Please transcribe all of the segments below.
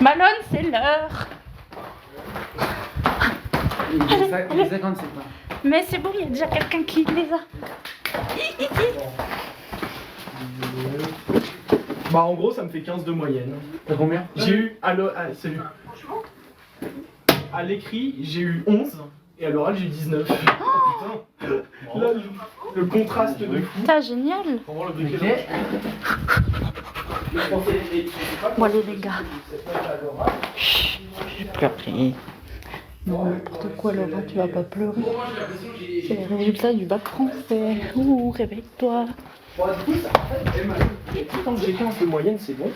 Malone, c'est l'heure. Il est 57 ans. Mais c'est bon, il y a déjà quelqu'un qui les a. Bah en gros ça me fait 15 de moyenne. T'as combien? J'ai eu salut. À l'écrit j'ai eu 11 et à l'oral j'ai eu 19. Putain. Là le contraste de fou. Putain, génial. Comment le briquet Bon allez les gars. Chut, j'ai pleuré. Non, n'importe quoi Laura, tu vas pas pleurer. C'est les résultats du bac français. Ouh, réveille-toi. Tant que j'ai 15 de moyenne c'est bon.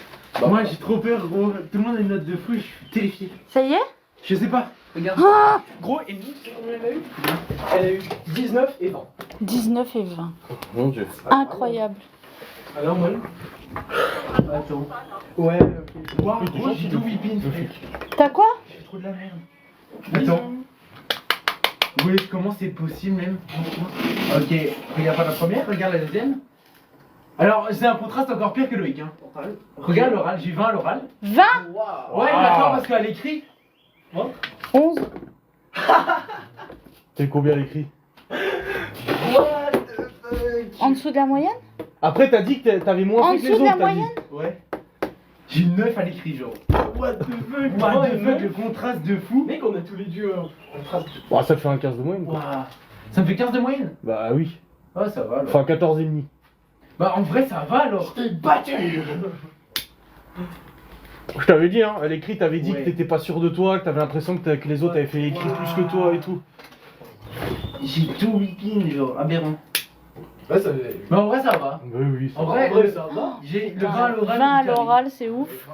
Moi j'ai trop peur gros. Tout le monde a une note de fou et je suis terrifié. Ça y est? Je sais pas. Regarde. Ah, Gros et Nick, c'est combien elle a eu? Elle a eu 19 et 20. 19 et 20. Mon dieu. Incroyable. Alors moi Attends. ouais, ok. Wow, gros, j'ai tout whipping. T'as quoi? J'ai trop de la merde. Attends. Oui, comment c'est possible même? Ok, regarde pas la première, regarde la deuxième. Alors, c'est un contraste encore pire que Loïc. Hein. Regarde l'oral, j'ai 20 à l'oral. 20? Wow. Ouais, d'accord, parce qu'à l'écrit. 11? T'es combien à l'écrit? What the fuck? En dessous de la moyenne? Après, t'as dit que t'avais moins En fait que les dessous de la autres. t'as dit. moyenne? Ouais. J'ai 9 à l'écrit, genre. What the fuck? What the fuck, le contraste de fou. Mec, on a tous les deux un contraste. Bah, ça te fait un 15 de moyenne quoi. Waouh. Ça me fait 15 de moyenne. Bah oui. Ah, ça va alors. Enfin 14 et demi. Bah, en vrai, ça va alors. T'es battu. Je t'avais dit, hein, à l'écrit, t'avais dit Ouais. que t'étais pas sûr de toi, que t'avais l'impression que les autres avaient fait écrit plus que toi et tout. J'ai tout whipping, genre, aberrant. Ouais, ça fait. Mais en vrai, ça va. Oui, oui. En vrai, ça va. j'ai le 20 à l'oral. 20 à l'oral, c'est ouf.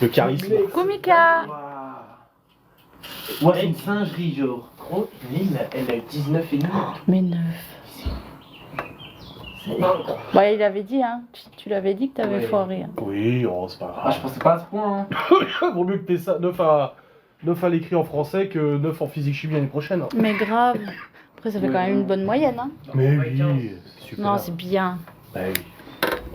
Le charisme. Komika. Waouh. Ouais, c'est une singerie, genre. Gros, Lille, elle a eu 19 et demi. Mais 9. Bah, il avait dit, hein. Tu l'avais dit que t'avais Ouais. foiré. Hein. Oui, oh, c'est pas Ah, grave. je pensais pas à ce point, hein. Vaut mieux que t'aies ça 9 à l'écrit en français que 9 en physique-chimie l'année prochaine. Hein. Mais grave. Après, ça fait quand même une bonne moyenne, hein. Mais Ouais, oui, c'est super. Non, c'est bien. Bah oui.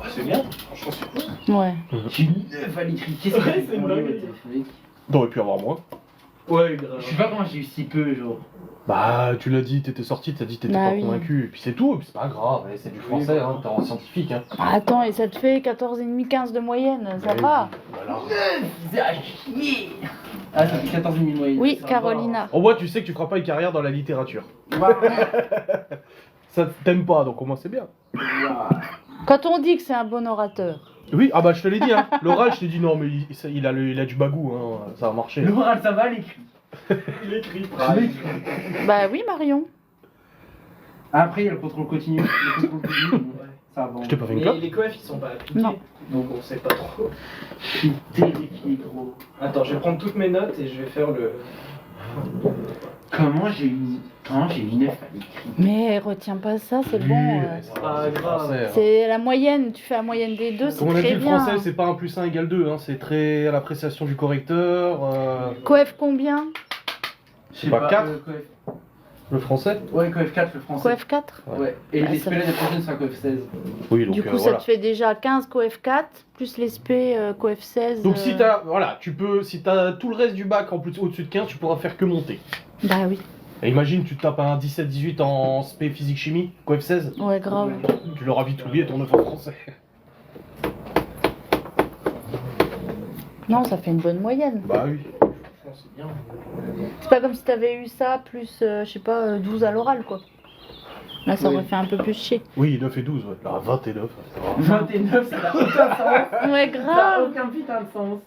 Ah, c'est bien, franchement, c'est cool. Ouais. J'ai 9 à l'écrit. Qu'est-ce que Ouais, c'est une dinguerie. T'aurais pu avoir moins. Ouais, Je grave. sais pas comment j'ai eu si peu, genre. Bah, tu l'as dit, t'étais sorti, t'as dit que t'étais Bah pas oui. convaincu. Et puis c'est tout, et puis c'est pas grave, allez, c'est du français, hein, t'es en scientifique. Hein. Attends, et ça te fait 14,5, 15 de moyenne, ça Ouais, va? Voilà. C'est à chier. Ah, ça fait 14 000 moyenne. Oui, Ça Carolina. Au moins, tu sais que tu feras pas une carrière dans la littérature. va. Ça t'aime pas, donc au moins c'est bien. Quand on dit que c'est un bon orateur. Oui, ah bah je te l'ai dit, hein. L'oral, je t'ai dit non, mais il a du bagou, hein. Ça va marcher. L'oral, ça va, l'écrit. Il écrit. Bah oui, Marion. Après, il y a le contrôle continu. Le contrôle continu, bon, ça va. Je t'ai pas fait une Mais clap. les coefs ils sont pas appliqués. Non. Donc on sait pas trop. Je suis terrifié, gros. Attends, je vais prendre toutes mes notes et je vais faire le. Comment j'ai eu 9 à l'écrit? Mais retiens pas ça, c'est Oui, bon. c'est Ah, c'est grave. français, hein. C'est la moyenne, tu fais la moyenne des deux, c'est Comme on a dit, très le bien. français, c'est pas 1 plus 1 égale 2, hein. C'est très à l'appréciation du correcteur. Coef combien? Je sais pas, 4? Le français. Ouais, coef 4, le français. Coef 4? Ouais. Et Ah, les ça spé l'année prochaine, c'est un coef 16. Oui, donc Du coup, ça voilà. te fait déjà 15 coef 4, plus l'espé coef 16. Donc si t'as, voilà, si t'as tout le reste du bac en plus au-dessus de 15, tu pourras faire que monter. Bah oui, Et imagine, tu te tapes un 17-18 en spé physique-chimie, coef 16, ouais, grave. tu l'auras vite oublié ton 9 en français. Non, ça fait une bonne moyenne. Bah oui. Franchement, c'est bien. C'est pas comme si t'avais eu ça, plus, je sais pas, 12 à l'oral, quoi. Là, ça Oui. aurait fait un peu plus chier. Oui, 9 et 12, ouais. Là, 20 et 9. 29, ça n'a aucun sens. Ouais, Ça n'a grave. aucun putain de sens.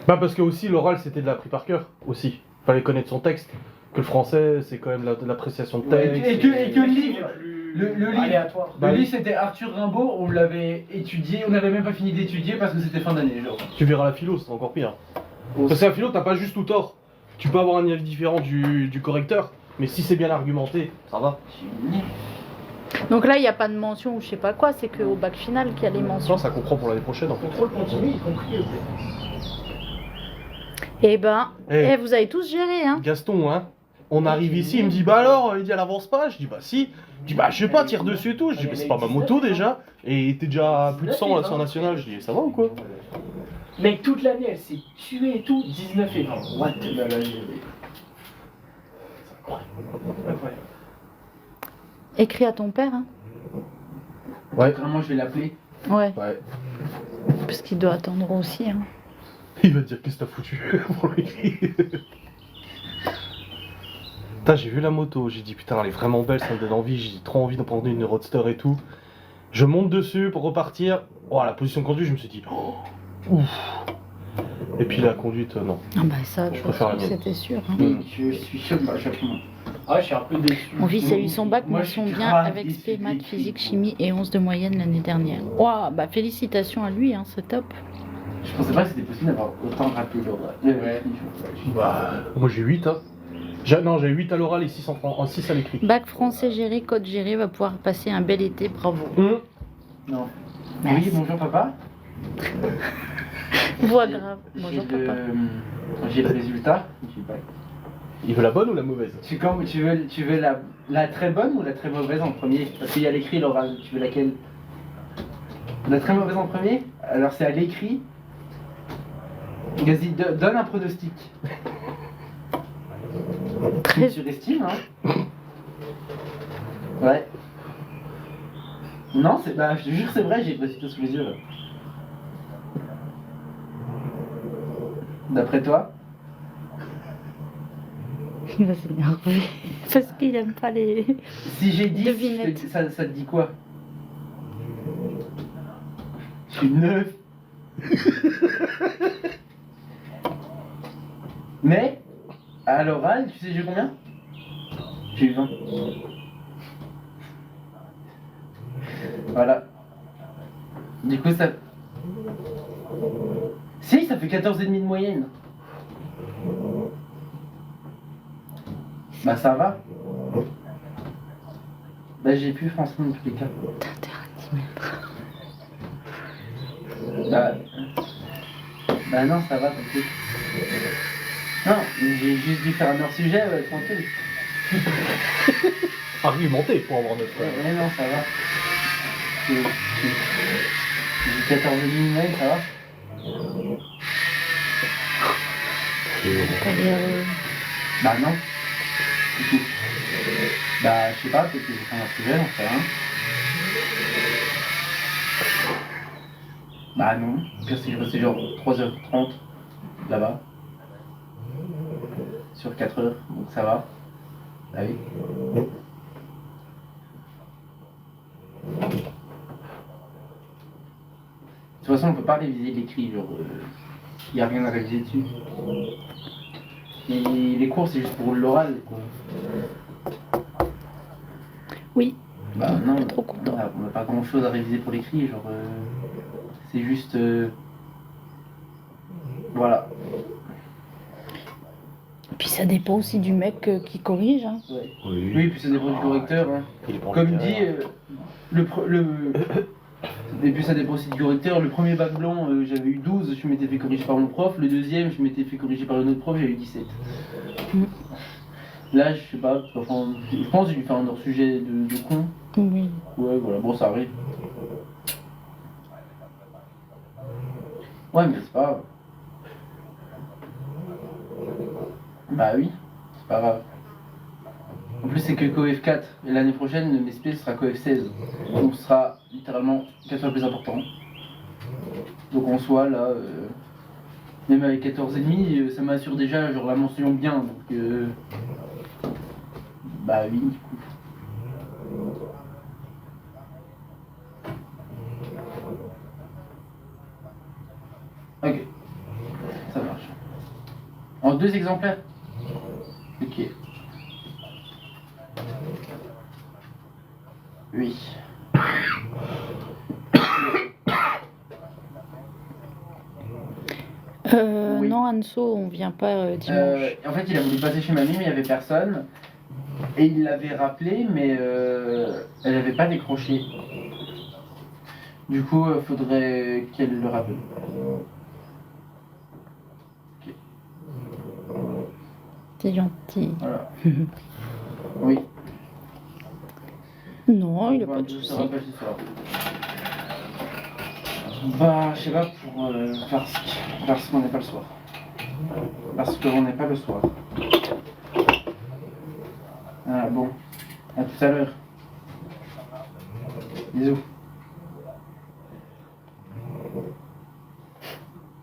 Bah parce que aussi l'oral c'était de l'appris par cœur, aussi. Fallait connaître son texte. Que le français c'est quand même de l'appréciation de Ouais, texte. et que le livre, le livre, Aléatoire. Bah le oui. livre c'était Arthur Rimbaud, on l'avait étudié, on n'avait même pas fini d'étudier parce que c'était fin d'année, genre. Tu verras la philo, c'est encore pire. Parce que la philo, t'as pas juste tout tort. Tu peux avoir un avis différent du correcteur, mais si c'est bien argumenté, ça va. Donc là, il n'y a pas de mention ou je sais pas quoi, c'est qu'au bac final qu'il y a les mentions. Non, ça comprend pour l'année prochaine en fait. Contrôle continu, y compris. Eh ben, Eh. vous avez tous géré, hein. Gaston, hein, on arrive ici, il me dit bah alors, il dit elle avance pas, je dis bah si, je dis bah je sais pas, tire dessus et tout, je dis bah c'est pas ma moto déjà, et t'es déjà à plus de 100 là sur National, je dis ça va ou quoi? Mec, toute l'année, elle s'est tuée et tout. 19 et 20. What the... Là, là, Incroyable. Écris à ton père, hein. Ouais. Vraiment, je vais l'appeler. Ouais, Ouais. parce qu'il doit attendre aussi, hein. Il va te dire qu'est-ce que t'as foutu pour l'écrit. Putain, j'ai vu la moto, j'ai dit putain, elle est vraiment belle, ça me donne envie, j'ai trop envie d'en prendre une roadster et tout. Je monte dessus pour repartir. Oh, la position de conduite, je me suis dit, oh, ouf. Et puis la conduite, non. Ah bah ça, Je préfère la mienne. c'était sûr, hein. Et je suis sûr que j'apprends. Ah, je suis un peu déçu. Mon fils a eu son bac Moi, mention je suis bien grave avec déçu SP, de maths, l'écrit. physique, chimie et 11 de moyenne l'année dernière. Waouh, bah félicitations à lui, hein, c'est top. Je pensais pas que c'était possible d'avoir autant raté l'oral. Ouais. Bah, moi j'ai 8, hein. Non, j'ai 8 à l'oral et 6 en 6 à l'écrit. Bac français géré, code géré, va pouvoir passer un bel été, bravo. Non. Merci. Oui, bonjour papa. Voix grave. J'ai Bonjour papa. J'ai le résultat. J'ai pas- Il veut la bonne ou la mauvaise? Tu veux la très bonne ou la très mauvaise en premier? Parce qu'il y a l'écrit et l'oral. Tu veux laquelle? La très mauvaise en premier? Alors c'est à l'écrit. Vas-y, donne un pronostic. Très- Tu surestimes, hein? Ouais. Non, c'est bah, je te jure, c'est vrai, j'ai le résultat sous les yeux là. D'après toi? Il va s'énerver. Parce qu'il aime pas les. Si j'ai 10, Devinette. ça te dit quoi? Je suis 9. Mais, à l'oral, tu sais j'ai eu combien? J'ai eu 20. Voilà. Du coup, ça... Si, ça fait 14,5 de moyenne. Bah ça va. Bah j'ai plus français dans tous les cas. T'as intérêt à t'y mettre. Bah non, ça va, t'inquiète. Non, j'ai juste dû faire un hors-sujet, tranquille. Argumenté pour avoir notre. Ouais, non, ça va. J'ai 14 et demi, ouais, ça va. Bah non. Du coup. Bah je sais pas, peut-être que j'ai fait un hors-sujet, j'en sais rien. Bah non. Pire c'est que j'ai passé genre 3h30 là-bas. Sur 4 heures, donc ça va. Bah oui. De toute façon, on peut pas réviser l'écrit, genre. Y a rien à réviser dessus. Et les cours, c'est juste pour l'oral, quoi. Oui. Bah non, Trop content. on n'a pas grand chose à réviser pour l'écrit, genre. C'est juste. Voilà. Puis ça dépend aussi du mec qui corrige, hein. Ouais. Oui. Oui, puis ça dépend du correcteur. Hein. Il est pas en Comme littéraire. dit, et puis ça dépend aussi du correcteur. Le premier bac blanc, j'avais eu 12, je m'étais fait corriger par mon prof. Le deuxième, je m'étais fait corriger par une autre prof, j'avais eu 17. Là, je sais pas, enfin, je pense que j'ai dû faire un hors-sujet de con. Oui. Ouais, voilà, bon, ça arrive. Ouais, mais c'est pas grave. Bah oui, c'est pas grave. En plus, c'est que CoF 4. Et l'année prochaine, mes SP sera CoF 16. Donc, ce sera littéralement 4 fois plus important. Donc, en soi, là, même avec 14,5, ça m'assure déjà genre la mention bien. Donc, bah oui, du coup. Ok, ça marche. En 2 exemplaires. Ok. Oui. Oui. Non, Anso, on vient pas dimanche. En fait, il a voulu passer chez mamie, mais il n'y avait personne. Et il l'avait rappelé, mais elle n'avait pas décroché. Du coup, faudrait qu'elle le rappelle. Ok, C'est gentil. voilà. Oui. Non, il a On va pas de se soucis. rappelle ce soir. Bah, je sais pas, pour parce qu'on n'est pas le soir. Parce qu'on n'est pas le soir. Ah bon, à tout à l'heure. Bisous.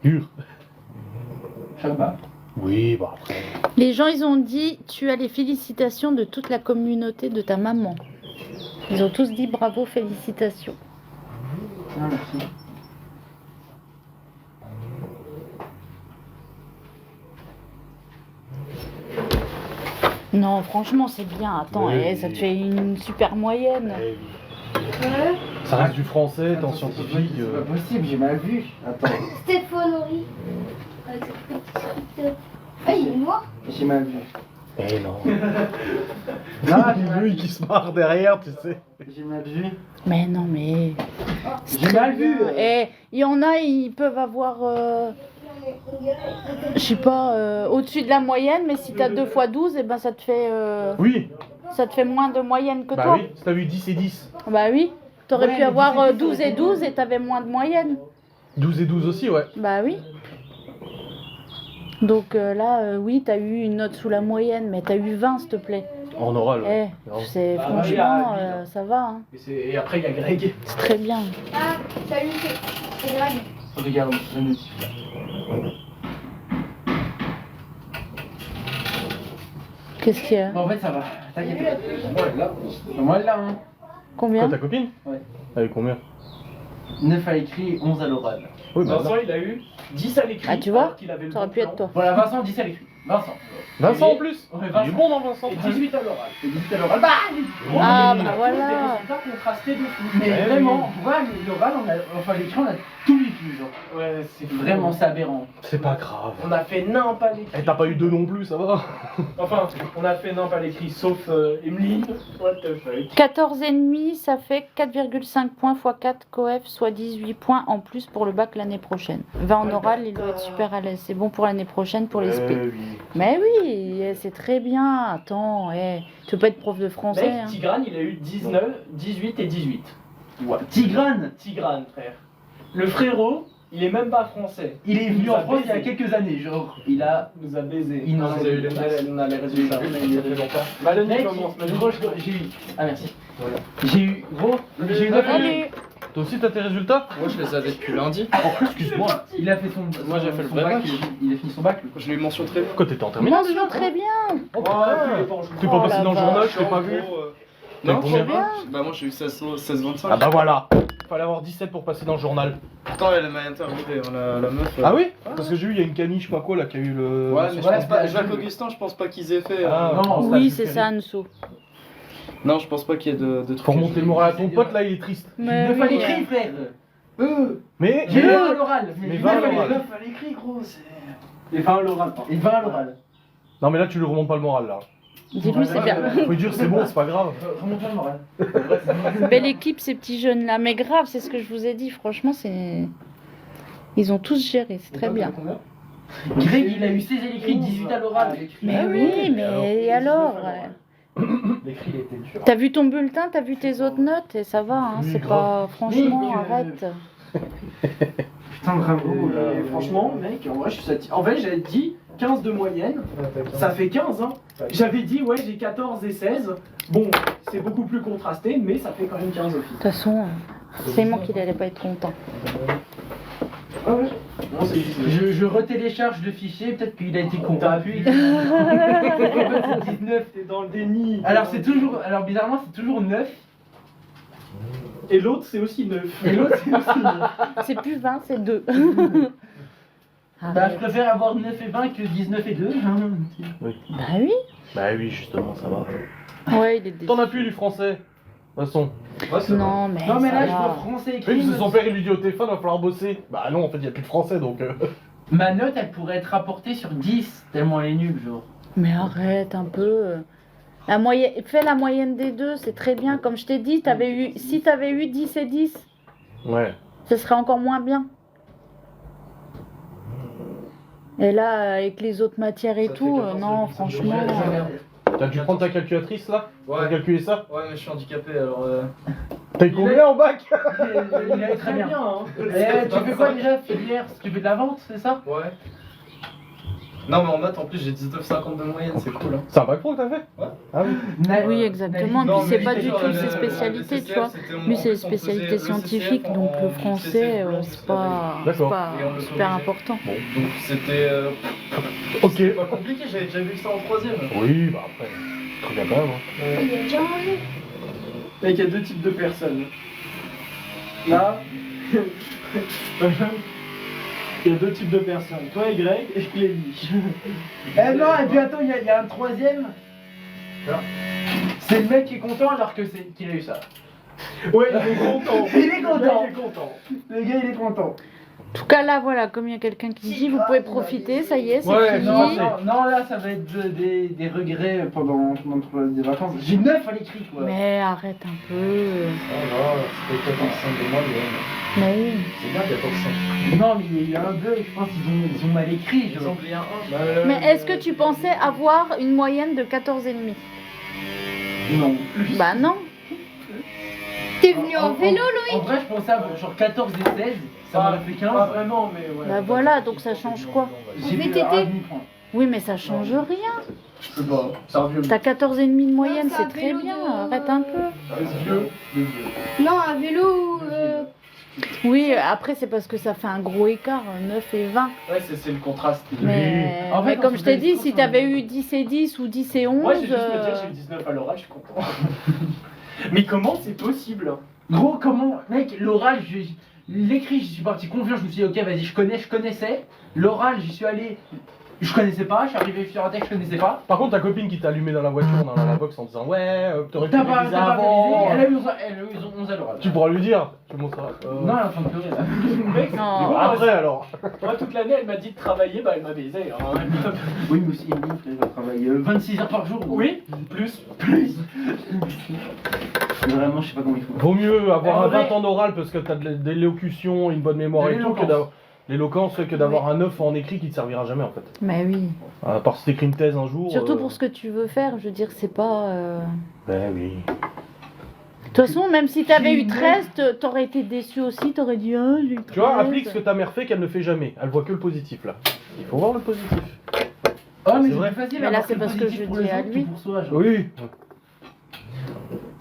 Dur. Shabbat. Oui, bah après. Les gens, ils ont dit tu as les félicitations de toute la communauté de ta maman. Ils ont tous dit bravo, félicitations. Ah, merci. Non, franchement, c'est bien. Attends, Oui. ça te fait une super moyenne. Eh oui. Ça reste du français, t'es en scientifique. C'est pas possible, j'ai mal vu. Attends, Stéphonerie. Avec cette petite script. Ah, il est noir. j'ai mal vu. Eh non. Non, j'ai mal Lui vu. qui se marre derrière, tu sais. J'ai mal vu. Mais non, mais. J'ai mal vu. Et il y en a, ils peuvent avoir. Je sais pas, au-dessus de la moyenne, mais si t'as 2 x 12, et ben ça te fait moins de moyenne que Bah toi. oui, si t'as eu 10 et 10. Bah oui, t'aurais Ouais, pu mais avoir 10 et 10, 12 et 12 et t'avais moins de moyenne. 12 et 12 aussi, ouais. Bah oui. Donc là, oui, t'as eu une note sous la moyenne, mais t'as eu 20, s'il te plaît. En oral, ouais. Eh, Non. c'est Bah, franchement, regarde, ça va, hein. Et après, il y a Greg. C'est très bien. Ah, salut, c'est Greg. Regarde, le notif là. Qu'est-ce qu'il y a? Bon, en fait, ça va. T'inquiète pas. Moi, là, hein. Combien? Quoi, ta copine? Ouais. Avec combien? 9 à l'écrit, 11 à l'oral. Oui, bah Vincent, il a eu 10 à l'écrit. Ah, tu vois, alors qu'il avait le Ça aurait bon pu être plan. toi. Voilà, Vincent, 10 à l'écrit. Vincent. Vincent en plus. Ouais, Il est Vincent. bon, non, Vincent? Et 18 à l'oral. Et 18 à l'oral. Bah, Ah, On bah a voilà. tous des résultats contrastés de fou. mais Ouais, vraiment, tu vois, l'oral, enfin, l'écrit, on a tout vécu, genre. Ouais, c'est Vraiment, c'est aberrant. C'est pas grave. On a fait nimp à l'écrit. Eh, t'as pas eu 2 non plus, ça va? Enfin, on a fait nimp à l'écrit, sauf Emily. What the fuck. 14,5, ça fait 4,5 points x 4 coef, soit 18 points en plus pour le bac l'année prochaine. 20 en oral, il doit être super à l'aise. C'est bon pour l'année prochaine pour les SP. Oui. Mais oui, c'est très bien. Attends, tu veux pas être prof de français, Mec, hein. Tigrane, il a eu 19, 18 et 18. Ouais. Tigrane, Tigrane, frère. Le frérot, il est même pas français. il est Il venu nous en a France il y a baisé. quelques années, genre. Il a. Il nous a baisé. Il nous a on a eu les, on a les résultats. Ça fait longtemps. Malone, Mec, il commence. Malone. gros, j'ai eu. Ah, merci. J'ai eu. Gros, j'ai eu 9 à l'écrit. Salut. Toi aussi, t'as tes résultats? Moi je les avais depuis lundi. Oh, excuse-moi. Il a fait son. Moi, j'ai fait le son vrai bac. Il a fini son bac. lui. Je l'ai eu mention très Quoi, t'étais en terminale déjà? Mention très bien. Oh, Ouais, putain. il est pas en joue. T'es pas Oh passé la dans le vache. journal, je t'ai pas vu. Non, T'as combien? bien. Bah moi j'ai eu 16-25. Ah bah voilà. Fallait avoir 17 pour passer dans le journal. Pourtant elle m'a interviewé, hein, la meuf. Ah oui? Parce que j'ai vu, il y a une Camille, je sais pas quoi, là, qui a eu le... Ouais, mais je Ouais, pense pas. c'est- Jacques Augustin, je pense pas qu'ils aient fait. Ah, Non, on Oui, se c'est l'a ça, Anso. Non, je pense pas qu'il y ait de trucs. Faut remonter le moral à ton pote, là, il est triste. Mais 9 à oui, l'écrit, frère. Mais... J'ai 9 à l'oral. Mais 20 à l'oral. 9 à l'écrit, gros. C'est. Et 20 à l'oral, par Et 20 à l'oral. Non mais là, tu lui remontes pas le moral, là. Dis-lui, c'est bien. Faut lui dire, c'est bon, c'est pas grave. Remonte pas le moral. Belle équipe, ces petits jeunes-là. Mais grave, c'est ce que je vous ai dit. Franchement, c'est. Ils ont tous géré, c'est très bien. Greg, il a eu 16 à l'écrit, 18 à l'oral. Mais oui, mais et alors ouais. L'écrit, il était dur. T'as vu ton bulletin, t'as vu tes autres notes et ça va, hein, Oui, c'est grave. pas. Franchement, Mais, arrête. Putain, bravo. Et franchement, mec, en vrai, je suis satisfait. En fait, j'avais dit 15 de moyenne. Ça fait 15, hein. J'avais dit, ouais, j'ai 14 et 16. Bon, c'est beaucoup plus contrasté, mais ça fait quand même 15 au De final. toute façon, c'est moi qu'il allait pas être content. Bon, c'est juste. Je retélécharge le fichier, peut-être qu'il a été T'as corrompu. vu 19. T'es dans le déni. Alors c'est toujours, alors bizarrement c'est toujours 9 Et l'autre, c'est aussi 9. et l'autre c'est aussi 9. C'est plus 20, c'est 2. Bah je préfère avoir 9 et 20 que 19 et 2. Bah oui. Bah oui, justement, ça va. Ouais, il est déçu. T'en as plus du français. De toute façon. Non, mais. Non mais là ça je va. vois français Oui, écrit. parce que son père, il lui dit au téléphone, va falloir bosser. Bah non, en fait, il y a plus de français, donc... Ma note elle pourrait être rapportée sur 10 tellement elle est nulle genre. Mais arrête un peu. La moyenne, fais la moyenne des deux, c'est très bien. Comme je t'ai dit, si t'avais eu 10 et 10, Ouais. ce serait encore moins bien. Et là, avec les autres matières et Ça fait tout, 14 non, de franchement. matière. T'as dû prendre ta calculatrice, là? Pour Ouais. calculer ça? Ouais, mais je suis handicapé alors. T'as eu combien au bac? Il est très bien. Hein. Tu fais quoi déjà, filière? Tu fais de la vente, c'est ça? Ouais. Non, mais en maths, en plus, j'ai 19,50 de moyenne, c'est cool. Hein. C'est un bac pro que t'as fait? Ouais. Ah oui. Oui, exactement. Non, Puis c'est mais pas lui, du genre, tout le- ses le spécialités, tu CCF, vois. c'était- Lui, en c'est plus, on spécialité faisait le scientifique, CCF donc en le français, CCF blanc, c'est pas, D'accord. Et on le super corrigeait. important. Bon. Donc c'était Ok. pas compliqué, j'avais déjà vu ça en troisième. Oui, bah après, très bien quand même. Hein. Il a déjà mangé. Mec, il y a deux types de personnes. Là, il y a deux types de personnes. Toi et Greg et Clémy. Eh non, et puis attends, il y a un troisième. C'est le mec qui est content alors que c'est qu'il a eu ça. Ouais, il est content. Il est content. Il est content. Le gars, il est content. En tout cas, là, voilà, comme il y a quelqu'un qui dit, vous pouvez profiter, ça y est, c'est Ouais, fini. Non, non, là, ça va être des regrets pendant des vacances. J'ai 9 à l'écrit, quoi. Mais arrête un peu. Oh là, c'était 14,5 de moyenne. Mais oui. C'est bien 14,5. Non, mais il y a eu un 2 et je pense qu'ils ont mal écrit. Ils ont oublié un 1. Mais est-ce que tu pensais avoir une moyenne de 14,5? Non. Bah non. T'es venu en vélo, En vrai, je pensais avoir genre 14 et 16. Ça m'aurait fait 15. Pas vraiment, mais ouais. Bah voilà, donc ça change quoi? J'ai VTT. pu un demi-point. Oui, mais ça change rien. Je sais pas, c'est un vieux. T'as 14,5 de moyenne, Non, c'est c'est un très vélo bien. de- Arrête un peu. C'est vieux. Non, un vélo. Oui, après, c'est parce que ça fait un gros écart, 9 et 20. Ouais, c'est le contraste. Mais, En fait, mais on comme se je t'ai fait dit, des si courses, t'avais on- eu 10 et 10 ou 10 et 11. Moi, j'ai juste me dire, j'ai eu 19 à l'oral, je suis content. Mais comment c'est possible? Gros, comment, mec, l'oral, l'écrit, j'y suis parti confiant, je me suis dit, ok, vas-y, je connaissais. L'oral, j'y suis allé, je connaissais pas, je suis arrivé sur un texte, je connaissais pas. Par contre, ta copine qui t'a allumé dans la voiture, dans la box en disant ouais, t'aurais pu T'as pas réviser avant. révisé, elle a eu 11 à l'oral. Tu pourras lui dire. Tu me montreras. Non, elle est en train de pleurer là. Mec, Non. mais bon, Après alors. moi, toute l'année, elle m'a dit de travailler, bah elle m'a baisé. Hein. Oui, mais aussi, Emily, frère, je travaille 26 heures par jour. gros. Oui, plus. Vraiment, je sais pas comment il faut. Vaut mieux avoir En un vrai- 20 en oral parce que t'as de l'élocution, une bonne mémoire De et tout, que d'avoir l'éloquence que d'avoir un 9 en écrit qui te servira jamais en fait. Mais oui. À part si t'écris une thèse un jour. Surtout pour ce que tu veux faire, je veux dire, c'est pas. Ben oui. De toute façon, même si t'avais eu 13, t'aurais été déçu aussi, t'aurais dit ah, j'ai eu 13. Tu vois, applique ce que ta mère fait qu'elle ne fait jamais. Elle voit que le positif là. Il faut voir le positif. Oh, mais c'est c'est vrai. plus facile Mais à là, voir c'est le parce que positif je pour dis les à autres que lui. pour soi, genre. Oui.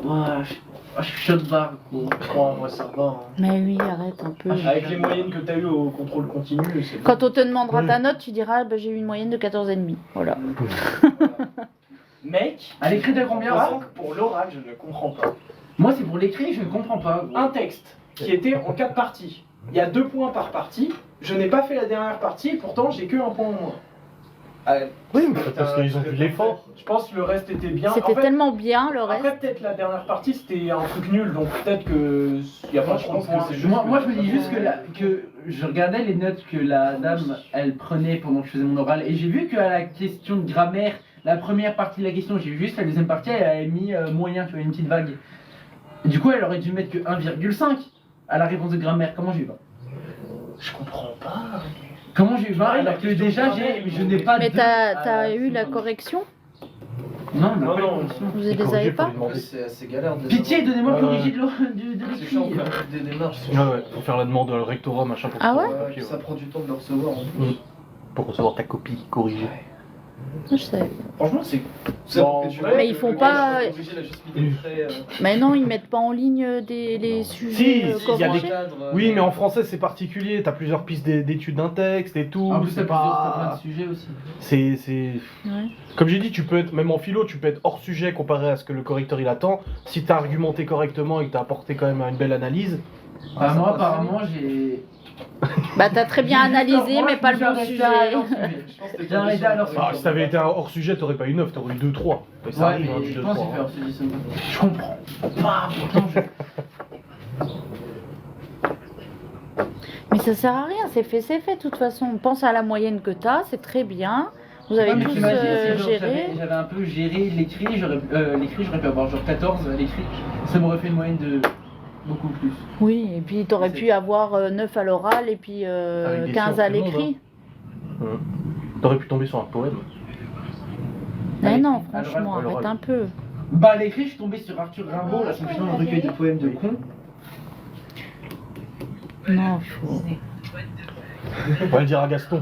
Ouais, je suis chaud de barre, gros. Oh, moi ça va. Hein. Mais oui, arrête un peu. Avec les moyennes que t'as eu au contrôle continu, c'est Quand on te demandera ta note, tu diras bah, j'ai eu une moyenne de 14,5. Voilà. Mec, À l'écrit de combien là pour l'oral, je ne comprends pas. Moi, c'est pour l'écrit, je ne comprends pas. Gros. Un texte qui était en 4 parties. Il y a 2 points par partie. Je n'ai pas fait la dernière partie, et pourtant j'ai que 1 point en moins. Oui, mais parce qu'ils ont vu l'effort. Je pense que le reste était bien. C'était En fait, tellement bien le reste. après, peut-être la dernière partie c'était un truc nul, donc peut-être que il y a pas je trop de pense que points. c'est juste Moi, je me dis juste que je regardais les notes que la dame, elle prenait pendant que je faisais mon oral, et j'ai vu qu'à la question de grammaire, la première partie de la question, j'ai vu juste la deuxième partie, elle avait mis moyen, tu vois, une petite vague. Du coup, elle aurait dû mettre que 1,5 à la réponse de grammaire. Comment j'ai eu 20? Je comprends pas. Comment j'ai eu 20 Ouais, alors la que question déjà, de grammaire, je n'ai pas Mais de... t'as eu la correction? Non, Non, non. Vous les avez pas? C'est assez galère de. Pitié, donnez-moi le Ouais. corrigé de C'est chiant de l'écrit. faire toutes des démarches. Ouais, ouais, faut faire la demande au rectorat, machin pour Ah ouais recevoir le papier, Ça prend du temps de le recevoir. En plus. pour recevoir ta copie corrigée. Je sais. Franchement, c'est. Bon, Mais ils font pas- euh, Mais non, ils mettent pas en ligne les sujets Si, il y a des- corrigés. Oui, mais en français c'est particulier, t'as plusieurs pistes d'études d'un texte et tout. En plus, c'est t'as plein de sujets aussi. C'est. Ouais. Comme j'ai dit, tu peux être, même en philo, tu peux être hors sujet comparé à ce que le correcteur il attend. Si t'as argumenté correctement et que t'as apporté quand même une belle analyse. Bah, moi, apparemment, j'ai... Bah t'as très bien analysé, Moi, mais je pas me le suis bon arrêté sujet. à leur sujet. J'ai arrêté à leur sujet. Ah, si t'avais été un hors sujet, t'aurais pas eu 9, t'aurais eu 2-3. Et ça Ouais, arrive, hein, mais du je 2-3, pense que j'ai hein. fait hors sujet seulement. Je comprends. Pas, pourtant, Mais ça sert à rien, c'est fait, de toute façon. Pense à la moyenne que t'as, c'est très bien. Vous avez Ouais, mais tous t'imagines, si genre, géré. j'avais un peu géré l'écrit, j'aurais pu avoir genre 14 à l'écrit. Ça m'aurait fait une moyenne de beaucoup plus. Oui, et puis t'aurais pu avoir 9 à l'oral et puis Avec des 15 sciences, à tout le monde, l'écrit. T'aurais pu tomber sur un poème. Mais Allez, non, à l'oral, franchement, à l'oral. arrête un peu. Bah, à l'écrit, je suis tombé sur Arthur Rimbaud, là, son putain de recueil de poèmes de con. Non, faut. On va le dire à Gaston.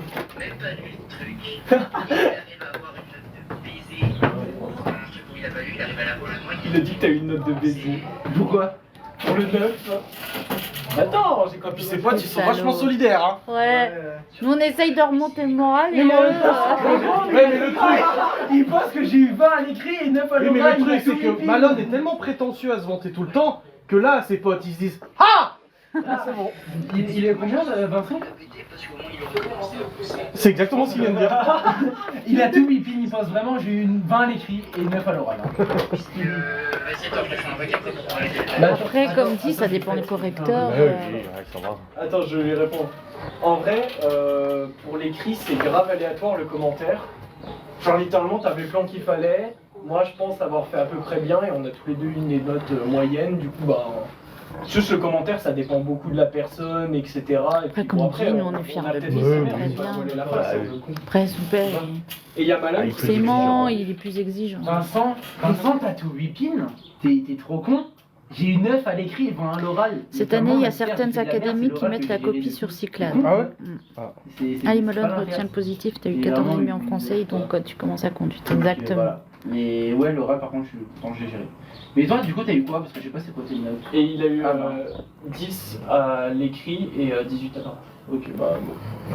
Il a dit que t'as eu une note de baiser. Pourquoi? Pour le 9. Attends, j'ai compris. Puis ses potes, ils sont Salaud. vachement solidaires, hein. Ouais. Nous, on essaye de remonter le moral et Mais eux, ouais, mais le truc, il pense que j'ai eu 20 à l'écrit et 9 à Oui, mais l'oral. le truc, c'est que Malone est tellement prétentieux à se vanter tout le temps que là, ses potes, ils se disent ah, c'est bon. Il est combien, Vincent? C'est exactement ce qu'il vient de dire. Il a tout bipine, il pense vraiment, j'ai eu 20 à l'écrit et 9 à l'oral. Hein. après, comme dit, ça dépend des correcteurs. Ouais, ça va. Attends, je vais lui répondre. En vrai, pour l'écrit, c'est grave aléatoire le commentaire. Genre, littéralement, t'avais le plan qu'il fallait. Moi, je pense avoir fait à peu près bien et on a tous les deux eu des notes moyennes. Du coup, bah. Juste le commentaire, ça dépend beaucoup de la personne, etc. Et puis, comme bon, dit, nous, on est fiers a de peut-être lui, essayé, c'est on très va bien. voiler la face, Ouais. le coup. Après, super, Et il y a Malone. il c'est aimant, il est plus exigeant. Vincent, t'as tout bipine? T'es trop con? J'ai eu 9 à l'écrit et 20 à l'oral. Cette Notamment, année, il y a j'espère que certaines c'est de la merde, académies c'est qui l'oral mettent que la j'ai copie aidé. sur Cyclade. Ah ouais? Ali c'est Malone pas retient le l'intérêt. positif, t'as eu Et 14 vraiment, demi en français, donc tu commences à conduire. Exactement. Voilà. Mais ouais, l'oral, par contre, j'ai géré. Mais toi, du coup, t'as eu quoi? Parce que je sais pas c'est quoi tes notes. Et il a eu Ah, bah. 10 à l'écrit et 18 à l'oral. Ok, bah,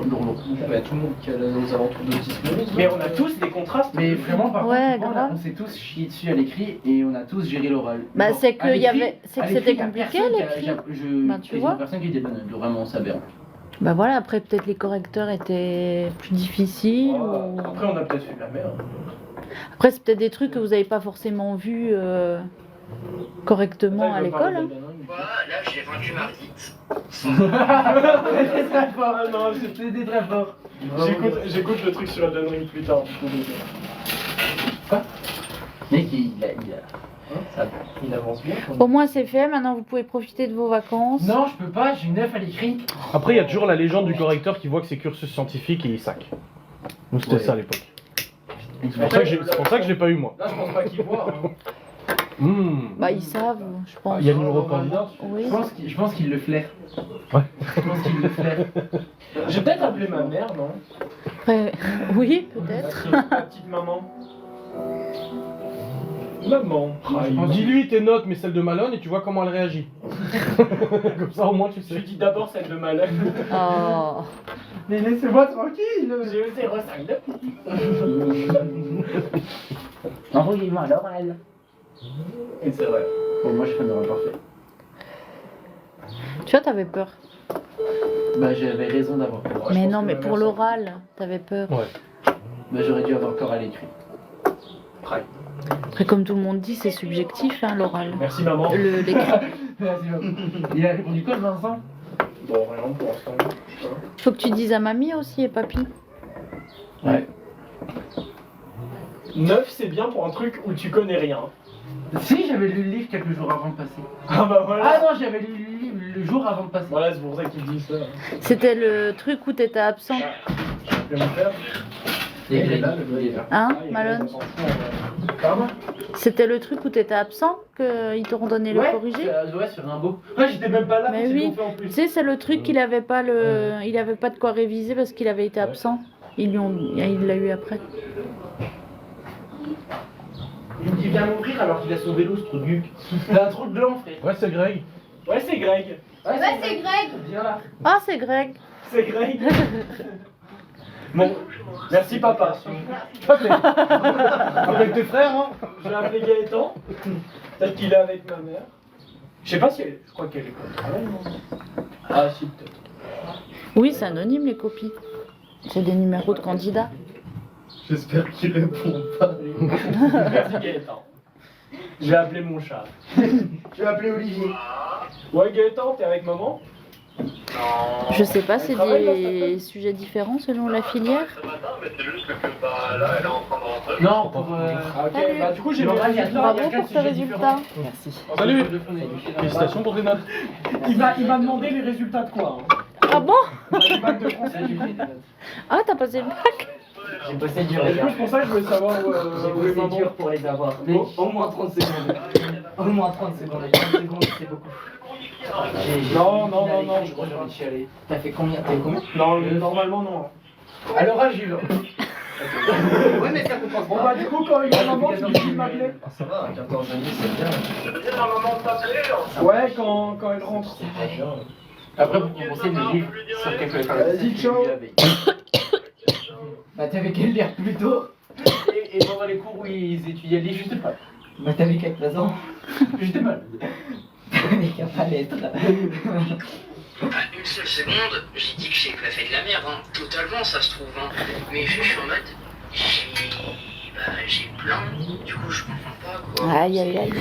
lourd. Bah, tout le monde qui a aux alentours de 10 minutes. Mais on a tous des contrastes. Mais vraiment, par Ouais, contre, grave. on s'est tous chiés dessus à l'écrit et on a tous géré l'oral. Bah, Bon, c'est que à y avait- l'écrit- c'est que à l'écrit, c'était y a compliqué, personne qui a- l'écrit. je- Bah, tu quasiment vois. personne qui était bonne, vraiment, ça bien. Bah voilà, après peut-être les correcteurs étaient plus difficiles. ou- Après, on a peut-être fait de la merde. Après, c'est peut-être des trucs que vous n'avez pas forcément vus correctement à l'école. Hein. Là, j'ai vaincu Margit. C'était très fort, Ah non, c'était très fort. J'écoute le truc sur Elden Ring plus tard. Mec, Il avance bien. Au moins c'est fait, maintenant vous pouvez profiter de vos vacances. Non, je peux pas, j'ai 9 à l'écrit. Après, il y a toujours la légende du correcteur qui voit que c'est cursus scientifique et il sac. Nous, c'était Ouais. ça à l'époque. C'est pour ça que je l'ai pas eu, moi. Là, je pense pas qu'il voit. Hein. Bah ils savent, je pense. Il y a le numéro de candidat. Oui. Je pense qu'il le flaire. Ouais. Je pense qu'il le flaire. J'ai peut-être appelé ma mère, non? Après, oui, peut-être. Ma petite maman. Maman. Dis-lui tes notes, mais celles de Malone, et tu vois comment elle réagit. Comme ça, au moins, tu Je lui sais. dis d'abord celle de Malone. Oh. Mais laissez-moi tranquille. J'ai eu 0,5 de Envoyez-moi l'oral. Et c'est vrai. Bon, moi je fais l'oral parfait. Tu vois, t'avais peur. Bah j'avais raison d'avoir peur. Mais non, mais pour l'oral, t'avais peur. Ouais. Bah j'aurais dû avoir peur à l'écrit. Après, comme tout le monde dit, c'est subjectif, hein, l'oral. Merci maman. L'écrit. Merci beaucoup. Il a répondu quoi, Vincent? Bon, rien pour l'instant. Faut que tu dises à mamie aussi et papy. Ouais. 9, c'est bien pour un truc où tu connais rien. Si, j'avais lu le livre quelques jours avant de passer. Ah bah voilà. Ah non, j'avais lu le livre le jour avant de passer. Voilà, c'est pour ça qu'il dit ça. C'était le truc où t'étais absent. Je vais me faire. Et Il est là, il est là. Hein, Ah, il est là, Malone on s'en fout, en vrai. Pardon? C'était le truc où t'étais absent qu'ils t'auront donné le corrigé. Ouais, sur Rimbaud. Ouais, j'étais même pas là, Mais quand ils oui. l'ont fait en Tu plus. sais, c'est le truc qu'il avait pas il avait pas de quoi réviser parce qu'il avait été absent. Il l'a eu après. Il me dit viens m'ouvrir alors qu'il a son vélo, ce trou de guc. T'as un trou de blanc, frère. Ouais, c'est Greg. Ouais, c'est Greg. Ouais, c'est Greg. Viens là. Ah, c'est Greg. C'est Greg. Bon, merci papa. Avec tes frères, hein. J'ai appelé Gaëtan. Peut-être qu'il est avec ma mère. Je sais pas si elle. Je crois qu'elle est comme travail, non? Ah, si, peut-être. Oui, c'est anonyme les copies. C'est des numéros de candidats. J'espère qu'il répond pas. Merci Gaëtan. Je vais appeler mon chat. Je vais appeler Olivier. Ouais, Gaëtan, t'es avec maman? Je sais pas, c'est Elle travaille, des sujets différents selon la filière. Ce matin, mais c'est juste que bah, là, elle est en train de rentrer. Non, pour. Ah, ok, Salut. bah du coup j'ai mes L'oral, il y a résultats. Bravo quatre pour tes sujets résultats. Merci. Salut. Félicitations pour tes notes. Il m'a demandé les résultats de quoi hein. Ah bon? Du bac de français. Ah, t'as passé le bac? J'ai bossé dur, Et les du gars. coup, c'est pour ça que je voulais savoir J'ai où est bossé maman. dur pour les avoir. Mais au moins 30 secondes. Au moins 30 secondes. 30 secondes, c'est beaucoup. Non, non, non, non, je crois que j'ai envie de chialer. T'as fait combien? T'as eu combien? Non, normalement, non. À l'orage, il va. Ouais, mais ça compense Bon, bah, du coup, quand il y a maman, tu dis qu'il m'appelait. Ah, ça va, 14 années, c'est bien. dire à maman de t'appeler. Ouais, quand elle rentre. Après, vous compensez mes livres sur quelques Vas-y, ciao. Bah, t'avais qu'à le lire plus tôt. Et pendant les cours où ils étudiaient le livre, j'étais pas. Bah, t'avais qu'à 13 ans. J'étais mal. T'avais qu'à pas l'être. Une seule seconde, j'ai dit que j'ai pas fait de la merde, hein. Totalement, ça se trouve, hein. Mais je suis en mode, j'ai plein, du coup je comprends pas quoi. Aïe, aïe, aïe.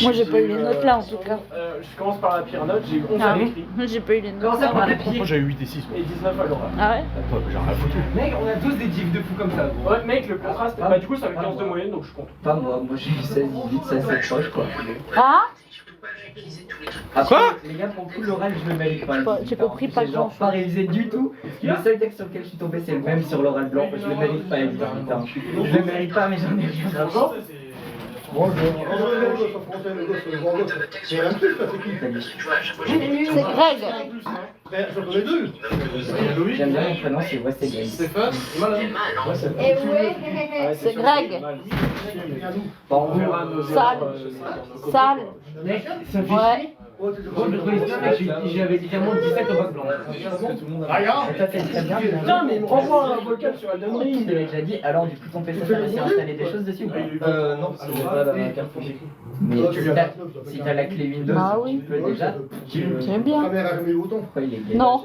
Moi, j'ai pas eu les notes là en tout cas. Je commence par la pire note, j'ai 11 Ah à oui, l'écrit j'ai pas eu les notes. Comment ça, par la Moi j'ai eu 8 et 6. et 19 à l'oral. Ah ouais? J'ai rien foutu. Mec, on a tous des gifs de fous comme ça. Gros. Ouais, mec, le contraste, bah du coup ça fait 15 de moyenne, donc je suis content. Pas moi, j'ai eu 16, 18, 16, 7 proche quoi. Ah? C'est surtout pas j'ai utilisé tous les trucs. Après, les gars, pour le coup, l'oral, je le mérite pas. J'ai compris pas J'ai genre grand-chose. pas révisé du tout. Le seul texte sur lequel je suis tombé, c'est le même sur l'oral blanc. Je le mérite pas, évidemment. Je le mérite pas, mais j'en ai rien à foutre. C'est Greg. J'aime bien mon prénom, c'est Wesley. Et ouais. C'est Greg. Bon, on verra nos Sale. Sale. Mec, ça fait Ouais. Bon, je connais bien, mec, j'avais littéralement 17 au bac blanc. Et toi, t'es très bien. Putain, mais renvoie un vocal sur Elden Je Ring. te l'ai déjà dit, alors du coup, ton PC, t'as réussi à installer des choses dessus ou pas? Non, parce que j'ai pas la carte pour j'ai Mais si t'as la clé Windows, Ah oui. tu peux déjà. J'aime bien. Pourquoi il est gay? Non.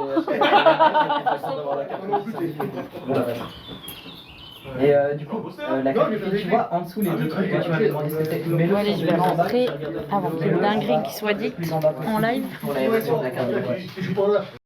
Et du coup, la carte, tu vois, en dessous, les deux trucs que tu m'avais demandé, c'était une mélodie. Allez, je vais rentrer avant que le dinguerie qui soit dite en live. Pour la carte.